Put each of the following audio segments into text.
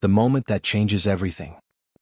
The moment that changes everything.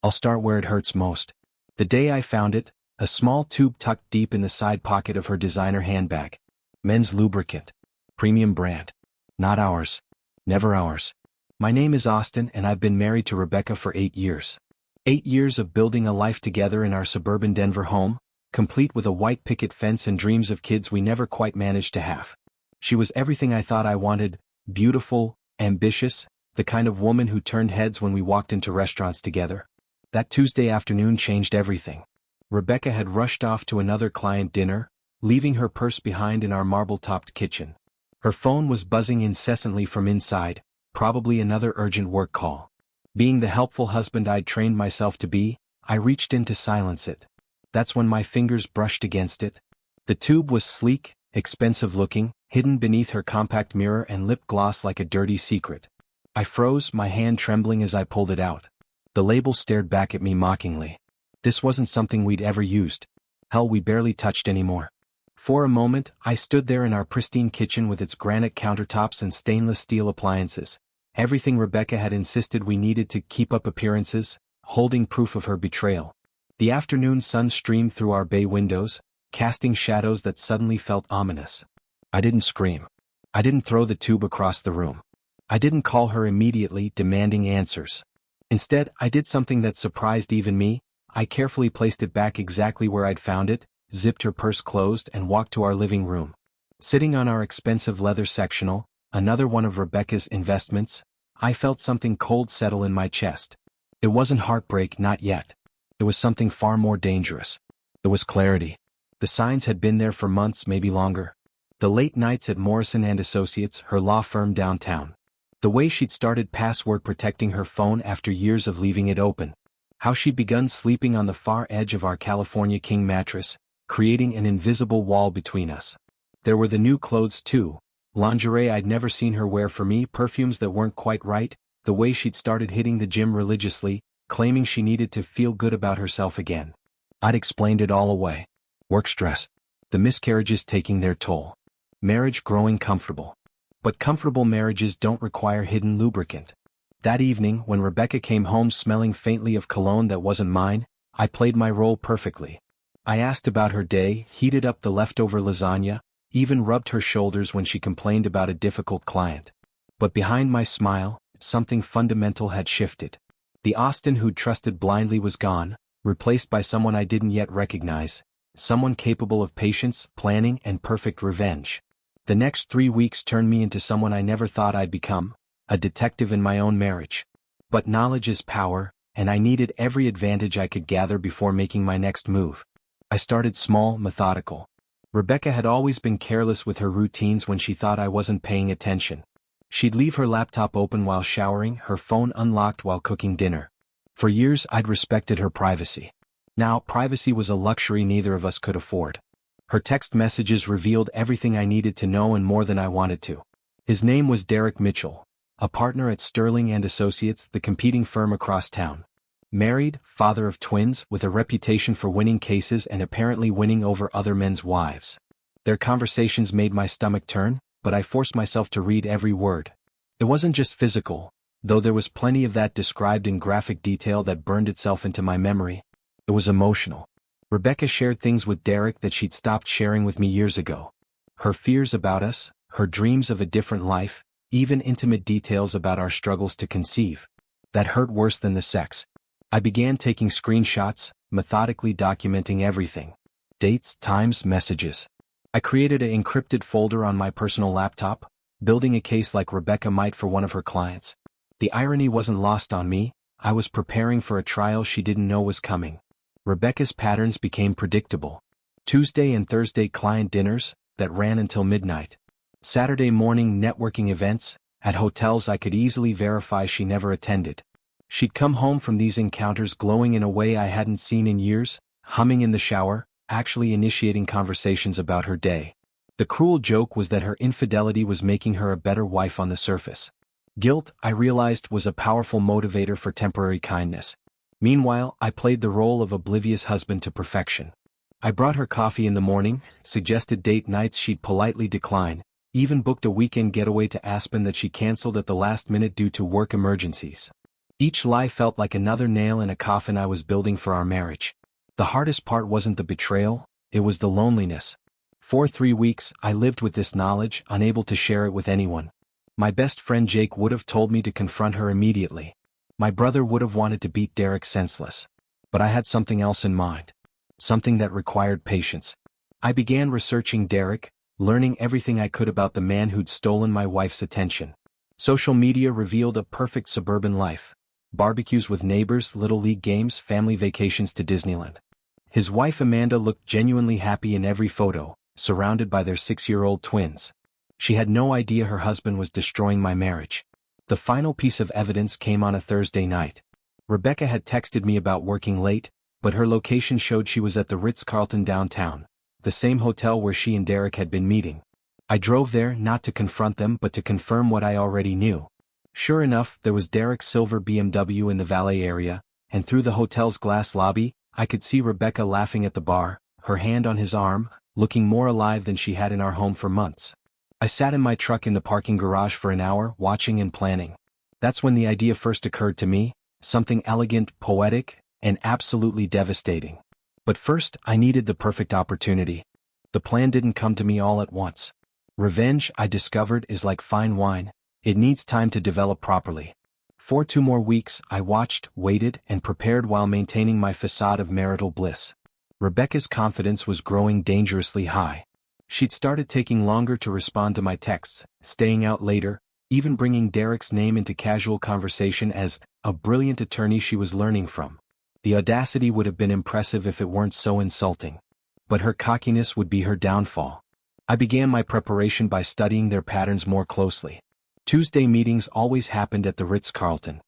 I'll start where it hurts most. The day I found it, a small tube tucked deep in the side pocket of her designer handbag. Men's lubricant. Premium brand. Not ours. Never ours. My name is Austin and I've been married to Rebecca for 8 years. 8 years of building a life together in our suburban Denver home, complete with a white picket fence and dreams of kids we never quite managed to have. She was everything I thought I wanted, beautiful, ambitious, the kind of woman who turned heads when we walked into restaurants together. That Tuesday afternoon changed everything. Rebecca had rushed off to another client dinner, leaving her purse behind in our marble-topped kitchen. Her phone was buzzing incessantly from inside, probably another urgent work call. Being the helpful husband I'd trained myself to be, I reached in to silence it. That's when my fingers brushed against it. The tube was sleek, expensive-looking, hidden beneath her compact mirror and lip gloss like a dirty secret. I froze, my hand trembling as I pulled it out. The label stared back at me mockingly. This wasn't something we'd ever used. Hell, we barely touched anymore. For a moment, I stood there in our pristine kitchen with its granite countertops and stainless steel appliances. Everything Rebecca had insisted we needed to keep up appearances, holding proof of her betrayal. The afternoon sun streamed through our bay windows, casting shadows that suddenly felt ominous. I didn't scream. I didn't throw the tube across the room. I didn't call her immediately, demanding answers. Instead, I did something that surprised even me. I carefully placed it back exactly where I'd found it, zipped her purse closed and walked to our living room. Sitting on our expensive leather sectional, another one of Rebecca's investments, I felt something cold settle in my chest. It wasn't heartbreak, not yet. It was something far more dangerous. It was clarity. The signs had been there for months, maybe longer. The late nights at Morrison & Associates, her law firm downtown. The way she'd started password protecting her phone after years of leaving it open. How she'd begun sleeping on the far edge of our California king mattress, creating an invisible wall between us. There were the new clothes too. Lingerie I'd never seen her wear for me, perfumes that weren't quite right, the way she'd started hitting the gym religiously, claiming she needed to feel good about herself again. I'd explained it all away. Work stress. The miscarriages taking their toll. Marriage growing comfortable. But comfortable marriages don't require hidden lubricant. That evening, when Rebecca came home smelling faintly of cologne that wasn't mine, I played my role perfectly. I asked about her day, heated up the leftover lasagna, even rubbed her shoulders when she complained about a difficult client. But behind my smile, something fundamental had shifted. The Austin who'd trusted blindly was gone, replaced by someone I didn't yet recognize, someone capable of patience, planning, and perfect revenge. The next 3 weeks turned me into someone I never thought I'd become, a detective in my own marriage. But knowledge is power, and I needed every advantage I could gather before making my next move. I started small, methodical. Rebecca had always been careless with her routines when she thought I wasn't paying attention. She'd leave her laptop open while showering, her phone unlocked while cooking dinner. For years I'd respected her privacy. Now, privacy was a luxury neither of us could afford. Her text messages revealed everything I needed to know and more than I wanted to. His name was Derek Mitchell, a partner at Sterling & Associates, the competing firm across town. Married, father of twins, with a reputation for winning cases and apparently winning over other men's wives. Their conversations made my stomach turn, but I forced myself to read every word. It wasn't just physical, though there was plenty of that described in graphic detail that burned itself into my memory. It was emotional. Rebecca shared things with Derek that she'd stopped sharing with me years ago. Her fears about us, her dreams of a different life, even intimate details about our struggles to conceive. That hurt worse than the sex. I began taking screenshots, methodically documenting everything. Dates, times, messages. I created an encrypted folder on my personal laptop, building a case like Rebecca might for one of her clients. The irony wasn't lost on me. I was preparing for a trial she didn't know was coming. Rebecca's patterns became predictable. Tuesday and Thursday client dinners that ran until midnight. Saturday morning networking events at hotels I could easily verify she never attended. She'd come home from these encounters glowing in a way I hadn't seen in years, humming in the shower, actually initiating conversations about her day. The cruel joke was that her infidelity was making her a better wife on the surface. Guilt, I realized, was a powerful motivator for temporary kindness. Meanwhile, I played the role of oblivious husband to perfection. I brought her coffee in the morning, suggested date nights she'd politely decline, even booked a weekend getaway to Aspen that she canceled at the last minute due to work emergencies. Each lie felt like another nail in a coffin I was building for our marriage. The hardest part wasn't the betrayal, it was the loneliness. For 3 weeks, I lived with this knowledge, unable to share it with anyone. My best friend Jake would have told me to confront her immediately. My brother would have wanted to beat Derek senseless. But I had something else in mind. Something that required patience. I began researching Derek, learning everything I could about the man who'd stolen my wife's attention. Social media revealed a perfect suburban life. Barbecues with neighbors, little league games, family vacations to Disneyland. His wife Amanda looked genuinely happy in every photo, surrounded by their 6-year-old twins. She had no idea her husband was destroying my marriage. The final piece of evidence came on a Thursday night. Rebecca had texted me about working late, but her location showed she was at the Ritz-Carlton downtown, the same hotel where she and Derek had been meeting. I drove there not to confront them but to confirm what I already knew. Sure enough, there was Derek's silver BMW in the valet area, and through the hotel's glass lobby, I could see Rebecca laughing at the bar, her hand on his arm, looking more alive than she had in our home for months. I sat in my truck in the parking garage for an hour, watching and planning. That's when the idea first occurred to me, something elegant, poetic, and absolutely devastating. But first, I needed the perfect opportunity. The plan didn't come to me all at once. Revenge, I discovered, is like fine wine. It needs time to develop properly. For 2 more weeks, I watched, waited, and prepared while maintaining my facade of marital bliss. Rebecca's confidence was growing dangerously high. She'd started taking longer to respond to my texts, staying out later, even bringing Derek's name into casual conversation as a brilliant attorney she was learning from. The audacity would have been impressive if it weren't so insulting. But her cockiness would be her downfall. I began my preparation by studying their patterns more closely. Tuesday meetings always happened at the Ritz-Carlton.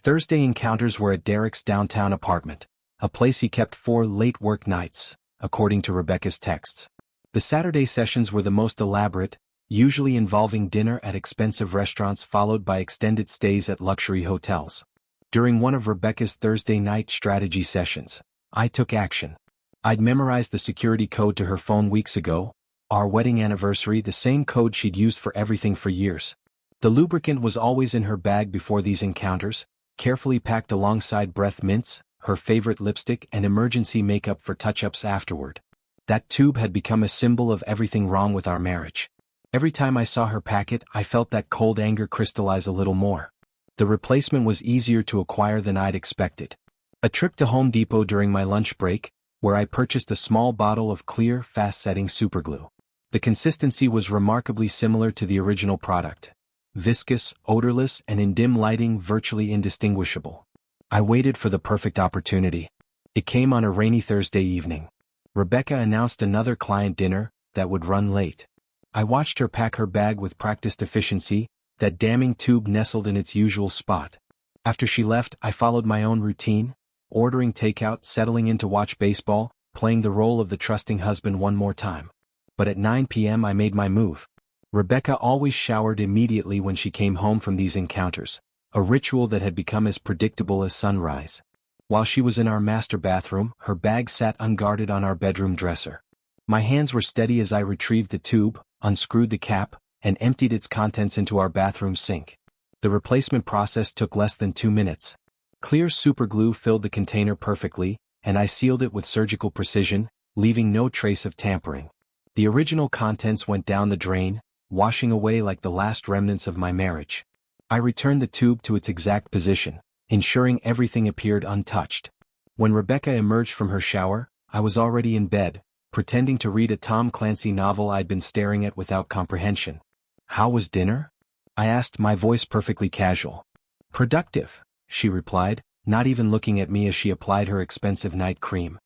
Thursday encounters were at Derek's downtown apartment, a place he kept 4 late work nights, according to Rebecca's texts. The Saturday sessions were the most elaborate, usually involving dinner at expensive restaurants followed by extended stays at luxury hotels. During one of Rebecca's Thursday night strategy sessions, I took action. I'd memorized the security code to her phone weeks ago, our wedding anniversary, the same code she'd used for everything for years. The lubricant was always in her bag before these encounters, carefully packed alongside breath mints, her favorite lipstick, and emergency makeup for touch-ups afterward. That tube had become a symbol of everything wrong with our marriage. Every time I saw her pack it, I felt that cold anger crystallize a little more. The replacement was easier to acquire than I'd expected. A trip to Home Depot during my lunch break, where I purchased a small bottle of clear, fast-setting superglue. The consistency was remarkably similar to the original product. Viscous, odorless, and in dim lighting virtually indistinguishable. I waited for the perfect opportunity. It came on a rainy Thursday evening. Rebecca announced another client dinner that would run late. I watched her pack her bag with practiced efficiency, that damning tube nestled in its usual spot. After she left, I followed my own routine, ordering takeout, settling in to watch baseball, playing the role of the trusting husband one more time. But at 9 p.m. I made my move. Rebecca always showered immediately when she came home from these encounters, a ritual that had become as predictable as sunrise. While she was in our master bathroom, her bag sat unguarded on our bedroom dresser. My hands were steady as I retrieved the tube, unscrewed the cap, and emptied its contents into our bathroom sink. The replacement process took less than 2 minutes. Clear superglue filled the container perfectly, and I sealed it with surgical precision, leaving no trace of tampering. The original contents went down the drain, washing away like the last remnants of my marriage. I returned the tube to its exact position, ensuring everything appeared untouched. When Rebecca emerged from her shower, I was already in bed, pretending to read a Tom Clancy novel I'd been staring at without comprehension. "How was dinner?" I asked, my voice perfectly casual. "Productive," she replied, not even looking at me as she applied her expensive night cream.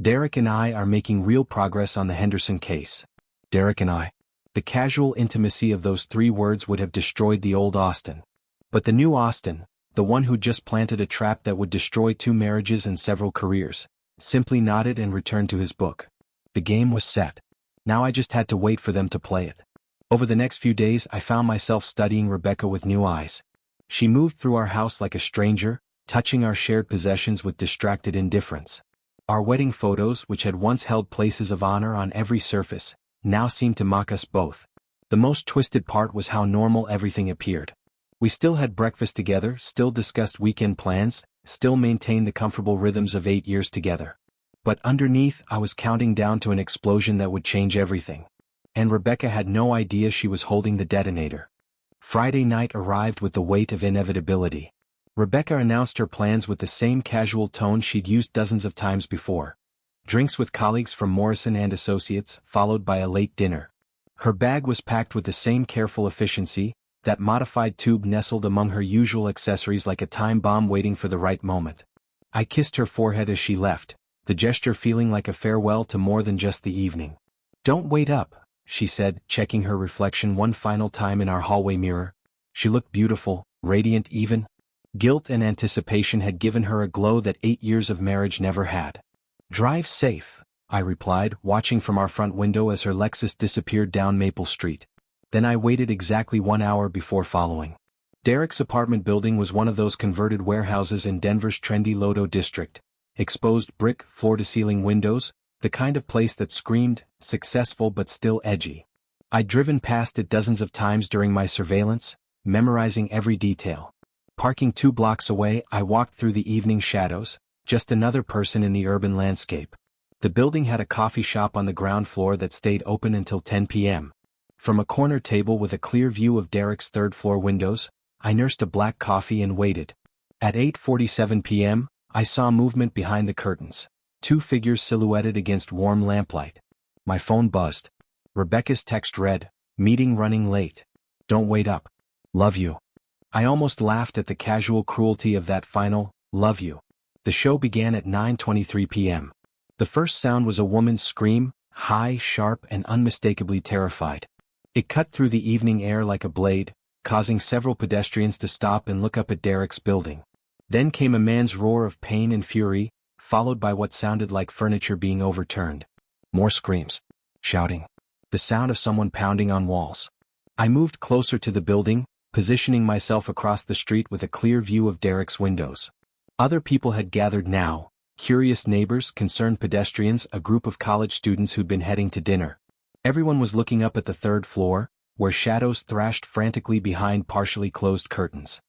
"Derek and I are making real progress on the Henderson case." Derek and I. The casual intimacy of those 3 words would have destroyed the old Austin. But the new Austin, the one who just planted a trap that would destroy 2 marriages and several careers, simply nodded and returned to his book. The game was set. Now I just had to wait for them to play it. Over the next few days I found myself studying Rebecca with new eyes. She moved through our house like a stranger, touching our shared possessions with distracted indifference. Our wedding photos, which had once held places of honor on every surface, now seemed to mock us both. The most twisted part was how normal everything appeared. We still had breakfast together, still discussed weekend plans, still maintained the comfortable rhythms of 8 years together. But underneath, I was counting down to an explosion that would change everything. And Rebecca had no idea she was holding the detonator. Friday night arrived with the weight of inevitability. Rebecca announced her plans with the same casual tone she'd used dozens of times before. Drinks with colleagues from Morrison and Associates, followed by a late dinner. Her bag was packed with the same careful efficiency, that modified tube nestled among her usual accessories like a time bomb waiting for the right moment. I kissed her forehead as she left, the gesture feeling like a farewell to more than just the evening. "Don't wait up," she said, checking her reflection one final time in our hallway mirror. She looked beautiful, radiant even. Guilt and anticipation had given her a glow that 8 years of marriage never had. "Drive safe," I replied, watching from our front window as her Lexus disappeared down Maple Street. Then I waited exactly 1 hour before following. Derek's apartment building was one of those converted warehouses in Denver's trendy Lodo district. Exposed brick, floor-to-ceiling windows, the kind of place that screamed, successful but still edgy. I'd driven past it dozens of times during my surveillance, memorizing every detail. Parking 2 blocks away, I walked through the evening shadows, just another person in the urban landscape. The building had a coffee shop on the ground floor that stayed open until 10 p.m. From a corner table with a clear view of Derek's third-floor windows, I nursed a black coffee and waited. At 8:47 p.m., I saw movement behind the curtains, 2 figures silhouetted against warm lamplight. My phone buzzed. Rebecca's text read, "Meeting running late. Don't wait up. Love you." I almost laughed at the casual cruelty of that final, "love you." The show began at 9:23 p.m. The first sound was a woman's scream, high, sharp, and unmistakably terrified. It cut through the evening air like a blade, causing several pedestrians to stop and look up at Derek's building. Then came a man's roar of pain and fury, followed by what sounded like furniture being overturned. More screams. Shouting. The sound of someone pounding on walls. I moved closer to the building, positioning myself across the street with a clear view of Derek's windows. Other people had gathered now, curious neighbors, concerned pedestrians, a group of college students who'd been heading to dinner. Everyone was looking up at the third floor, where shadows thrashed frantically behind partially closed curtains.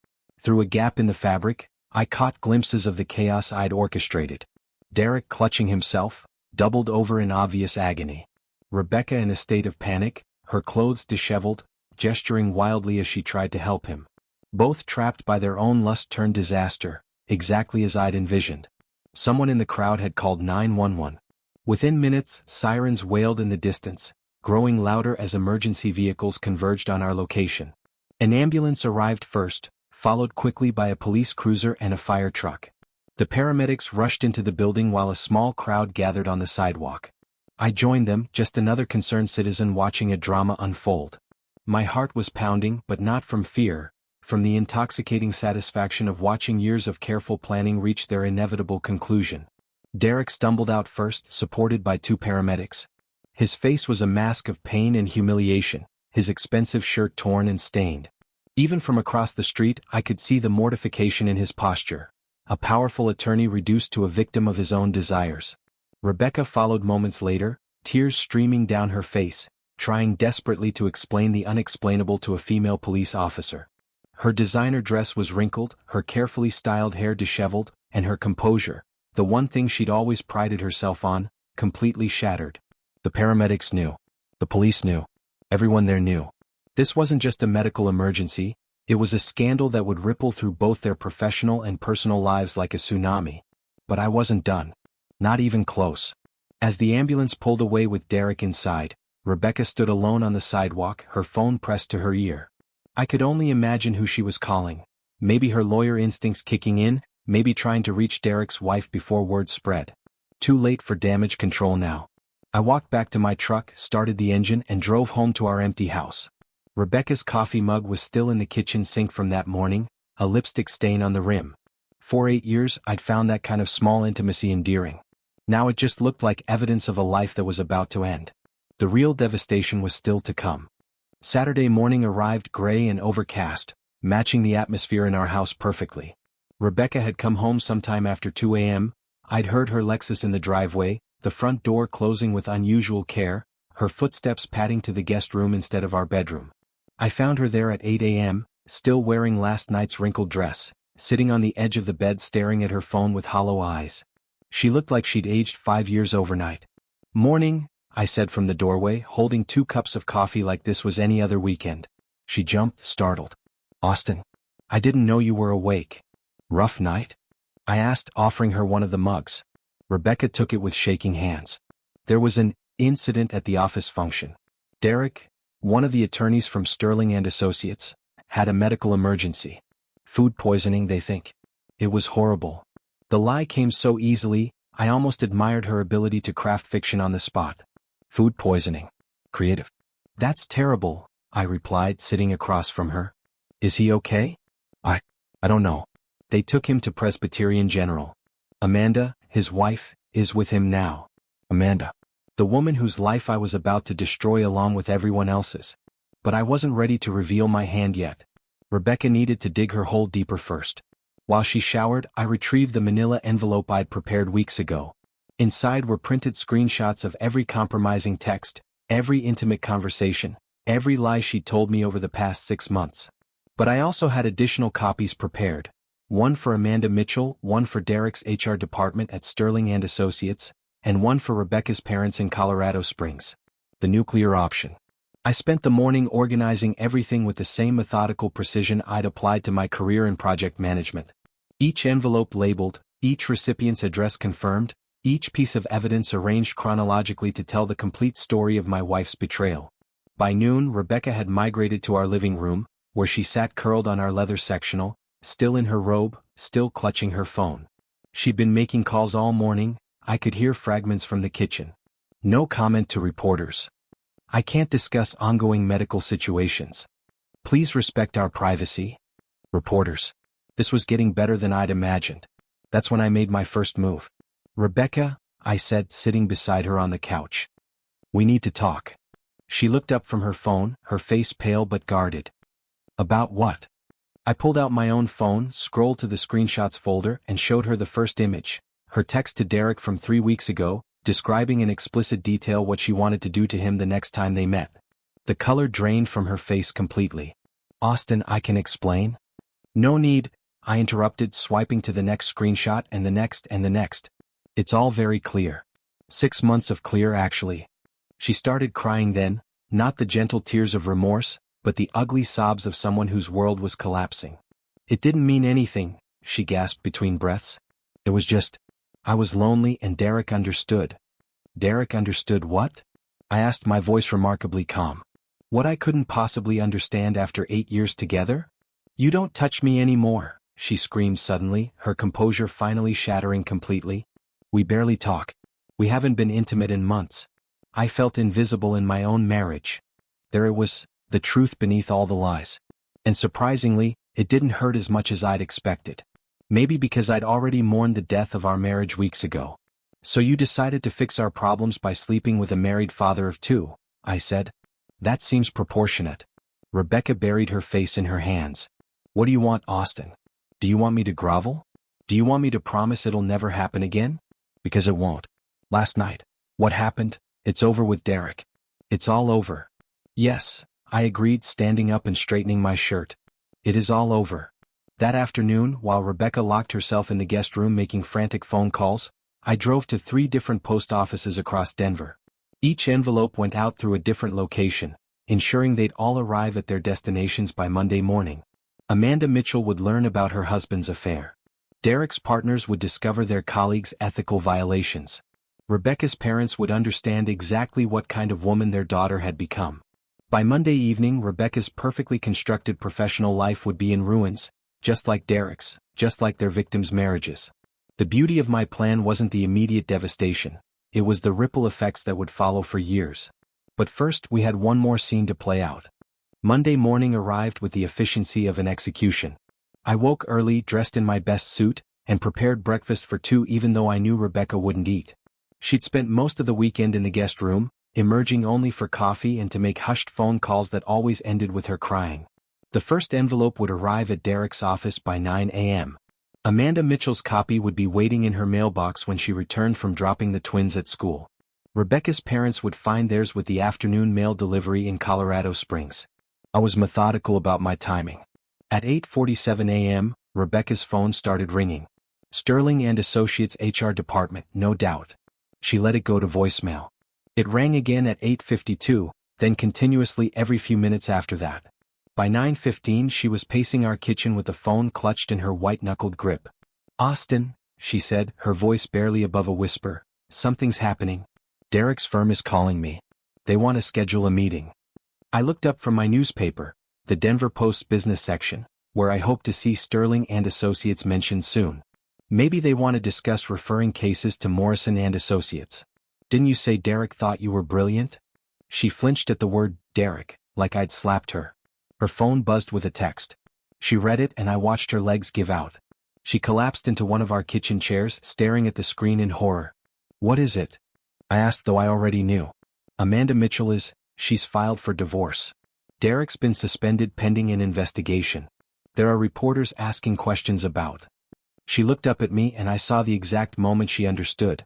Through a gap in the fabric, I caught glimpses of the chaos I'd orchestrated. Derek clutching himself, doubled over in obvious agony. Rebecca in a state of panic, her clothes disheveled, gesturing wildly as she tried to help him. Both trapped by their own lust-turned disaster, exactly as I'd envisioned. Someone in the crowd had called 911. Within minutes, sirens wailed in the distance, growing louder as emergency vehicles converged on our location. An ambulance arrived first, followed quickly by a police cruiser and a fire truck. The paramedics rushed into the building while a small crowd gathered on the sidewalk. I joined them, just another concerned citizen watching a drama unfold. My heart was pounding, but not from fear, from the intoxicating satisfaction of watching years of careful planning reach their inevitable conclusion. Derek stumbled out first, supported by 2 paramedics. His face was a mask of pain and humiliation, his expensive shirt torn and stained. Even from across the street, I could see the mortification in his posture. A powerful attorney reduced to a victim of his own desires. Rebecca followed moments later, tears streaming down her face, trying desperately to explain the unexplainable to a female police officer. Her designer dress was wrinkled, her carefully styled hair disheveled, and her composure, the one thing she'd always prided herself on, completely shattered. The paramedics knew. The police knew. Everyone there knew. This wasn't just a medical emergency, it was a scandal that would ripple through both their professional and personal lives like a tsunami. But I wasn't done. Not even close. As the ambulance pulled away with Derek inside, Rebecca stood alone on the sidewalk, her phone pressed to her ear. I could only imagine who she was calling. Maybe her lawyer instincts kicking in, maybe trying to reach Derek's wife before word spread. Too late for damage control now. I walked back to my truck, started the engine, and drove home to our empty house. Rebecca's coffee mug was still in the kitchen sink from that morning, a lipstick stain on the rim. For 8 years, I'd found that kind of small intimacy endearing. Now it just looked like evidence of a life that was about to end. The real devastation was still to come. Saturday morning arrived gray and overcast, matching the atmosphere in our house perfectly. Rebecca had come home sometime after 2 a.m., I'd heard her Lexus in the driveway, the front door closing with unusual care, her footsteps padding to the guest room instead of our bedroom. I found her there at 8 a.m., still wearing last night's wrinkled dress, sitting on the edge of the bed staring at her phone with hollow eyes. She looked like she'd aged 5 years overnight. "Morning," I said from the doorway, holding 2 cups of coffee like this was any other weekend. She jumped, startled. "Austin, I didn't know you were awake." "Rough night?" I asked, offering her one of the mugs. Rebecca took it with shaking hands. "There was an incident at the office function. Derek, one of the attorneys from Sterling and Associates, had a medical emergency. Food poisoning, they think. It was horrible." The lie came so easily, I almost admired her ability to craft fiction on the spot. "Food poisoning. Creative." "That's terrible," I replied, sitting across from her. "Is he okay?" I don't know. They took him to Presbyterian General. Amanda, his wife, is with him now." Amanda. The woman whose life I was about to destroy along with everyone else's. But I wasn't ready to reveal my hand yet. Rebecca needed to dig her hole deeper first. While she showered, I retrieved the manila envelope I'd prepared weeks ago. Inside were printed screenshots of every compromising text, every intimate conversation, every lie she'd told me over the past 6 months. But I also had additional copies prepared. One for Amanda Mitchell, one for Derek's HR department at Sterling and Associates, and one for Rebecca's parents in Colorado Springs. The nuclear option. I spent the morning organizing everything with the same methodical precision I'd applied to my career in project management. Each envelope labeled, each recipient's address confirmed, each piece of evidence arranged chronologically to tell the complete story of my wife's betrayal. By noon, Rebecca had migrated to our living room, where she sat curled on our leather sectional, still in her robe, still clutching her phone. She'd been making calls all morning. I could hear fragments from the kitchen. No comment to reporters. "I can't discuss ongoing medical situations. Please respect our privacy." Reporters. This was getting better than I'd imagined. That's when I made my first move. "Rebecca," I said, sitting beside her on the couch. "We need to talk." She looked up from her phone, her face pale but guarded. "About what?" I pulled out my own phone, scrolled to the screenshots folder, and showed her the first image, her text to Derek from 3 weeks ago, describing in explicit detail what she wanted to do to him the next time they met. The color drained from her face completely. "Austin, I can explain." "No need," I interrupted, swiping to the next screenshot and the next and the next. "It's all very clear. 6 months of clear, actually." She started crying then, not the gentle tears of remorse, but the ugly sobs of someone whose world was collapsing. "It didn't mean anything," she gasped between breaths. "It was just, I was lonely and Derek understood." "Derek understood what?" I asked, my voice remarkably calm. "What I couldn't possibly understand after 8 years together?" "You don't touch me anymore," she screamed suddenly, her composure finally shattering completely. "We barely talk. We haven't been intimate in months. I felt invisible in my own marriage." There it was, the truth beneath all the lies. And surprisingly, it didn't hurt as much as I'd expected. Maybe because I'd already mourned the death of our marriage weeks ago. "So you decided to fix our problems by sleeping with a married father of 2, I said. "That seems proportionate." Rebecca buried her face in her hands. "What do you want, Austin? Do you want me to grovel? Do you want me to promise it'll never happen again? Because it won't. Last night, what happened? It's over with Derek. It's all over." "Yes," I agreed, standing up and straightening my shirt. "It is all over." That afternoon, while Rebecca locked herself in the guest room making frantic phone calls, I drove to 3 different post offices across Denver. Each envelope went out through a different location, ensuring they'd all arrive at their destinations by Monday morning. Amanda Mitchell would learn about her husband's affair. Derek's partners would discover their colleagues' ethical violations. Rebecca's parents would understand exactly what kind of woman their daughter had become. By Monday evening, Rebecca's perfectly constructed professional life would be in ruins, just like Derek's, just like their victims' marriages. The beauty of my plan wasn't the immediate devastation, it was the ripple effects that would follow for years. But first we had one more scene to play out. Monday morning arrived with the efficiency of an execution. I woke early, dressed in my best suit, and prepared breakfast for 2 even though I knew Rebecca wouldn't eat. She'd spent most of the weekend in the guest room, emerging only for coffee and to make hushed phone calls that always ended with her crying. The first envelope would arrive at Derek's office by 9 a.m. Amanda Mitchell's copy would be waiting in her mailbox when she returned from dropping the twins at school. Rebecca's parents would find theirs with the afternoon mail delivery in Colorado Springs. I was methodical about my timing. At 8:47 a.m., Rebecca's phone started ringing. Sterling and Associates HR department, no doubt. She let it go to voicemail. It rang again at 8:52, then continuously every few minutes after that. By 9:15 she was pacing our kitchen with the phone clutched in her white-knuckled grip. "Austin," she said, her voice barely above a whisper, "something's happening. Derek's firm is calling me. They want to schedule a meeting." I looked up from my newspaper, the Denver Post's business section, where I hope to see Sterling and Associates mentioned soon. Maybe they want to discuss referring cases to Morrison and Associates. "Didn't you say Derek thought you were brilliant?" She flinched at the word Derek, like I'd slapped her. Her phone buzzed with a text. She read it and I watched her legs give out. She collapsed into one of our kitchen chairs, staring at the screen in horror. "What is it?" I asked, though I already knew. "Amanda Mitchell she's filed for divorce. Derek's been suspended pending an investigation. There are reporters asking questions about." She looked up at me and I saw the exact moment she understood.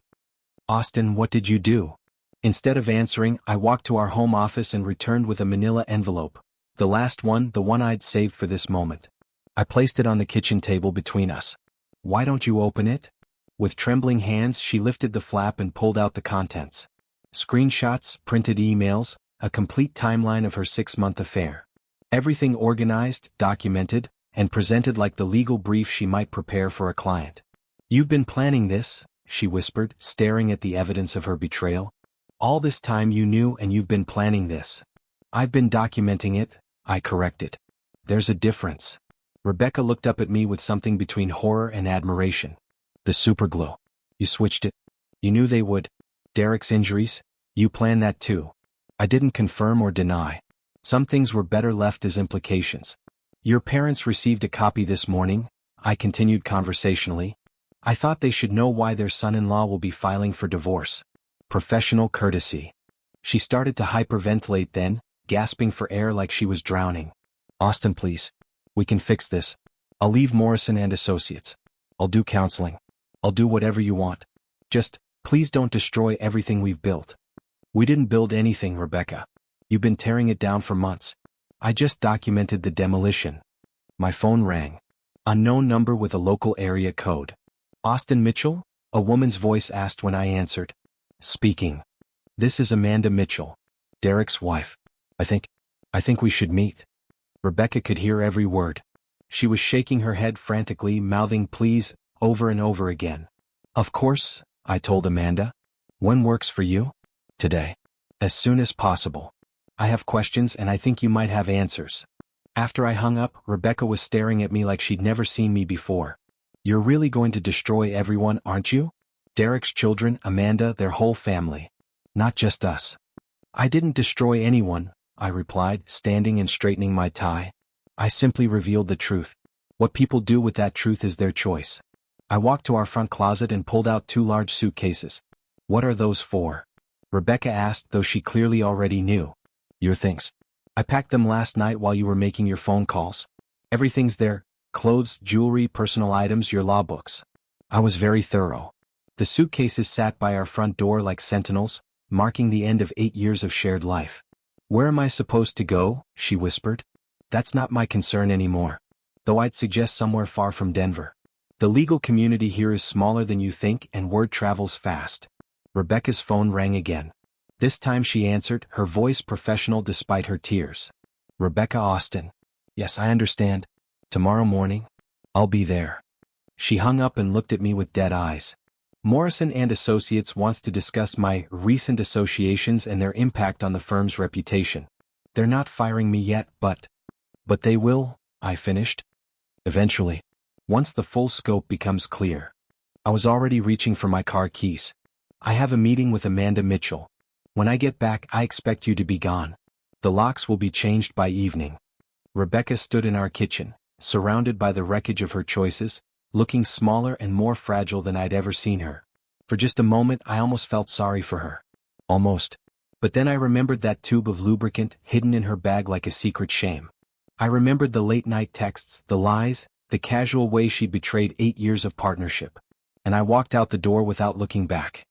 "Austin, what did you do?" Instead of answering, I walked to our home office and returned with a manila envelope. The last one, the one I'd saved for this moment. I placed it on the kitchen table between us. "Why don't you open it?" With trembling hands she lifted the flap and pulled out the contents. Screenshots, printed emails, a complete timeline of her 6-month affair. Everything organized, documented, and presented like the legal brief she might prepare for a client. "You've been planning this," she whispered, staring at the evidence of her betrayal. "All this time you knew and you've been planning this." "I've been documenting it," I corrected. "There's a difference." Rebecca looked up at me with something between horror and admiration. "The superglue. You switched it. You knew they would. Derek's injuries, you planned that too." I didn't confirm or deny. Some things were better left as implications. "Your parents received a copy this morning," I continued conversationally. "I thought they should know why their son-in-law will be filing for divorce. Professional courtesy." She started to hyperventilate then, gasping for air like she was drowning. "Austin, please. We can fix this. I'll leave Morrison and Associates. I'll do counseling. I'll do whatever you want. Just, please don't destroy everything we've built." "We didn't build anything, Rebecca. You've been tearing it down for months. I just documented the demolition." My phone rang. Unknown number with a local area code. "Austin Mitchell?" a woman's voice asked when I answered. "Speaking. This is Amanda Mitchell, Derek's wife. I think we should meet." Rebecca could hear every word. She was shaking her head frantically, mouthing "please" over and over again. "Of course," I told Amanda. "When works for you?" "Today. As soon as possible. I have questions and I think you might have answers." After I hung up, Rebecca was staring at me like she'd never seen me before. "You're really going to destroy everyone, aren't you? Derek's children, Amanda, their whole family. Not just us." "I didn't destroy anyone," I replied, standing and straightening my tie. "I simply revealed the truth. What people do with that truth is their choice." I walked to our front closet and pulled out 2 large suitcases. "What are those for?" Rebecca asked, though she clearly already knew. "Your things. I packed them last night while you were making your phone calls. Everything's there: clothes, jewelry, personal items, your law books." I was very thorough. The suitcases sat by our front door like sentinels, marking the end of 8 years of shared life. "Where am I supposed to go?" she whispered. "That's not my concern anymore. Though I'd suggest somewhere far from Denver. The legal community here is smaller than you think and word travels fast." Rebecca's phone rang again. This time she answered, her voice professional despite her tears. "Rebecca, Austin. Yes, I understand. Tomorrow morning. I'll be there." She hung up and looked at me with dead eyes. "Morrison and Associates wants to discuss my recent associations and their impact on the firm's reputation. They're not firing me yet, but they will," I finished. "Eventually. Once the full scope becomes clear." I was already reaching for my car keys. "I have a meeting with Amanda Mitchell. When I get back, I expect you to be gone. The locks will be changed by evening." Rebecca stood in our kitchen, surrounded by the wreckage of her choices, looking smaller and more fragile than I'd ever seen her. For just a moment I almost felt sorry for her. Almost. But then I remembered that tube of lubricant hidden in her bag like a secret shame. I remembered the late-night texts, the lies, the casual way she'd betrayed 8 years of partnership. And I walked out the door without looking back.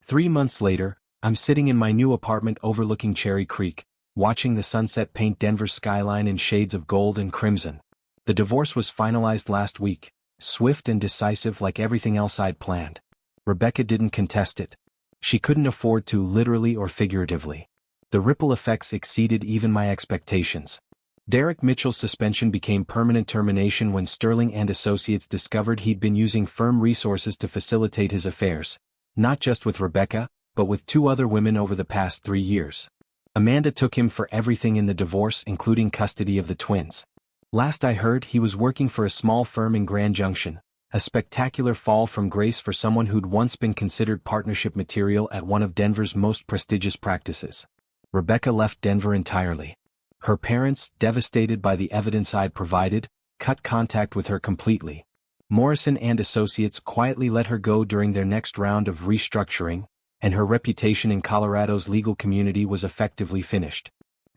3 months later, I'm sitting in my new apartment overlooking Cherry Creek, watching the sunset paint Denver's skyline in shades of gold and crimson. The divorce was finalized last week, swift and decisive like everything else I'd planned. Rebecca didn't contest it. She couldn't afford to, literally or figuratively. The ripple effects exceeded even my expectations. Derek Mitchell's suspension became permanent termination when Sterling and Associates discovered he'd been using firm resources to facilitate his affairs, not just with Rebecca, but with 2 other women over the past 3 years. Amanda took him for everything in the divorce, including custody of the twins. Last I heard, he was working for a small firm in Grand Junction, a spectacular fall from grace for someone who'd once been considered partnership material at one of Denver's most prestigious practices. Rebecca left Denver entirely. Her parents, devastated by the evidence I'd provided, cut contact with her completely. Morrison and Associates quietly let her go during their next round of restructuring, and her reputation in Colorado's legal community was effectively finished.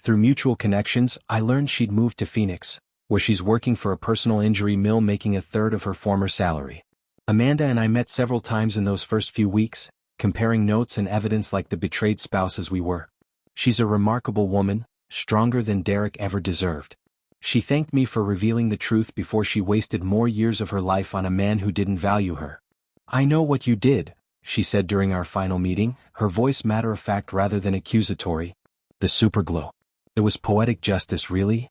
Through mutual connections, I learned she'd moved to Phoenix, where she's working for a personal injury mill making a third of her former salary. Amanda and I met several times in those first few weeks, comparing notes and evidence like the betrayed spouses we were. She's a remarkable woman, stronger than Derek ever deserved. She thanked me for revealing the truth before she wasted more years of her life on a man who didn't value her. "I know what you did," she said during our final meeting, her voice matter-of-fact rather than accusatory. "The superglue. It was poetic justice, really?"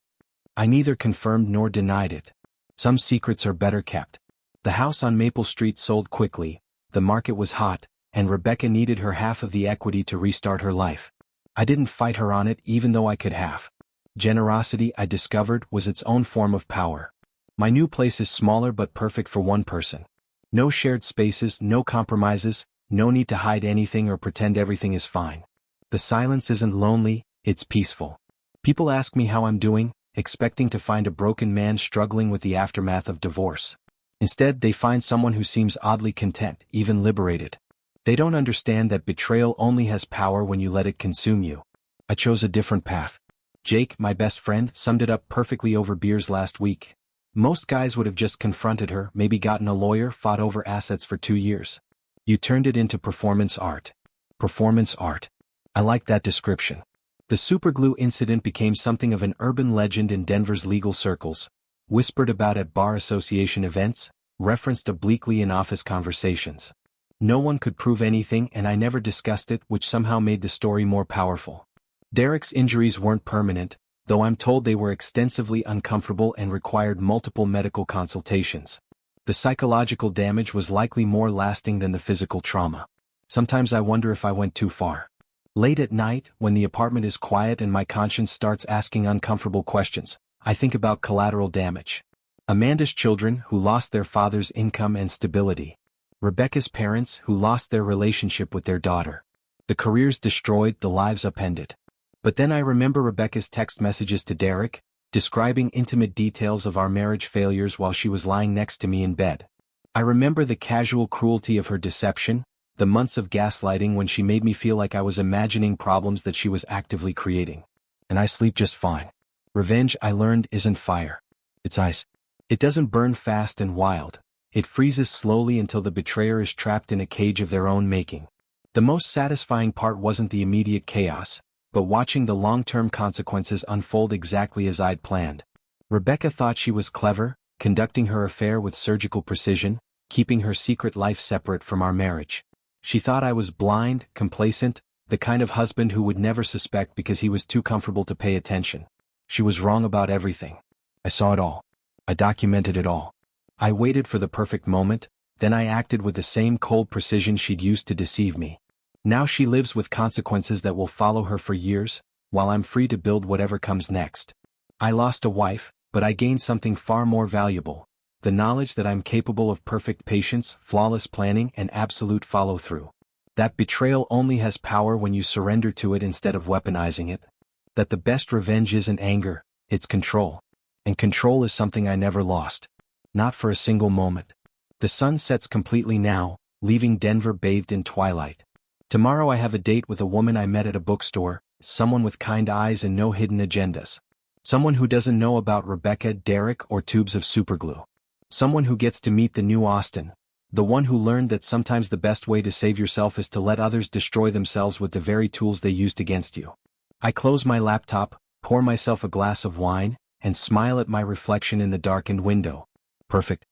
I neither confirmed nor denied it. Some secrets are better kept. The house on Maple Street sold quickly, the market was hot, and Rebecca needed her half of the equity to restart her life. I didn't fight her on it even though I could have. Generosity, I discovered, was its own form of power. My new place is smaller but perfect for one person. No shared spaces, no compromises, no need to hide anything or pretend everything is fine. The silence isn't lonely, it's peaceful. People ask me how I'm doing, expecting to find a broken man struggling with the aftermath of divorce. Instead, they find someone who seems oddly content, even liberated. They don't understand that betrayal only has power when you let it consume you. I chose a different path. Jake, my best friend, summed it up perfectly over beers last week. Most guys would have just confronted her, maybe gotten a lawyer, fought over assets for 2 years. You turned it into performance art. Performance art. I like that description. The superglue incident became something of an urban legend in Denver's legal circles, whispered about at bar association events, referenced obliquely in office conversations. No one could prove anything and I never discussed it, which somehow made the story more powerful. Derek's injuries weren't permanent, though I'm told they were extensively uncomfortable and required multiple medical consultations. The psychological damage was likely more lasting than the physical trauma. Sometimes I wonder if I went too far. Late at night, when the apartment is quiet and my conscience starts asking uncomfortable questions, I think about collateral damage. Amanda's children, who lost their father's income and stability. Rebecca's parents, who lost their relationship with their daughter. The careers destroyed, the lives upended. But then I remember Rebecca's text messages to Derek, describing intimate details of our marriage failures while she was lying next to me in bed. I remember the casual cruelty of her deception, the months of gaslighting when she made me feel like I was imagining problems that she was actively creating. And I sleep just fine. Revenge, I learned, isn't fire. It's ice. It doesn't burn fast and wild. It freezes slowly until the betrayer is trapped in a cage of their own making. The most satisfying part wasn't the immediate chaos, but watching the long-term consequences unfold exactly as I'd planned. Rebecca thought she was clever, conducting her affair with surgical precision, keeping her secret life separate from our marriage. She thought I was blind, complacent, the kind of husband who would never suspect because he was too comfortable to pay attention. She was wrong about everything. I saw it all. I documented it all. I waited for the perfect moment, then I acted with the same cold precision she'd used to deceive me. Now she lives with consequences that will follow her for years, while I'm free to build whatever comes next. I lost a wife, but I gained something far more valuable, the knowledge that I'm capable of perfect patience, flawless planning, and absolute follow-through. That betrayal only has power when you surrender to it instead of weaponizing it. That the best revenge isn't anger, it's control. And control is something I never lost. Not for a single moment. The sun sets completely now, leaving Denver bathed in twilight. Tomorrow I have a date with a woman I met at a bookstore, someone with kind eyes and no hidden agendas. Someone who doesn't know about Rebecca, Derek, or tubes of superglue. Someone who gets to meet the new Austin, the one who learned that sometimes the best way to save yourself is to let others destroy themselves with the very tools they used against you. I close my laptop, pour myself a glass of wine, and smile at my reflection in the darkened window. Perfect.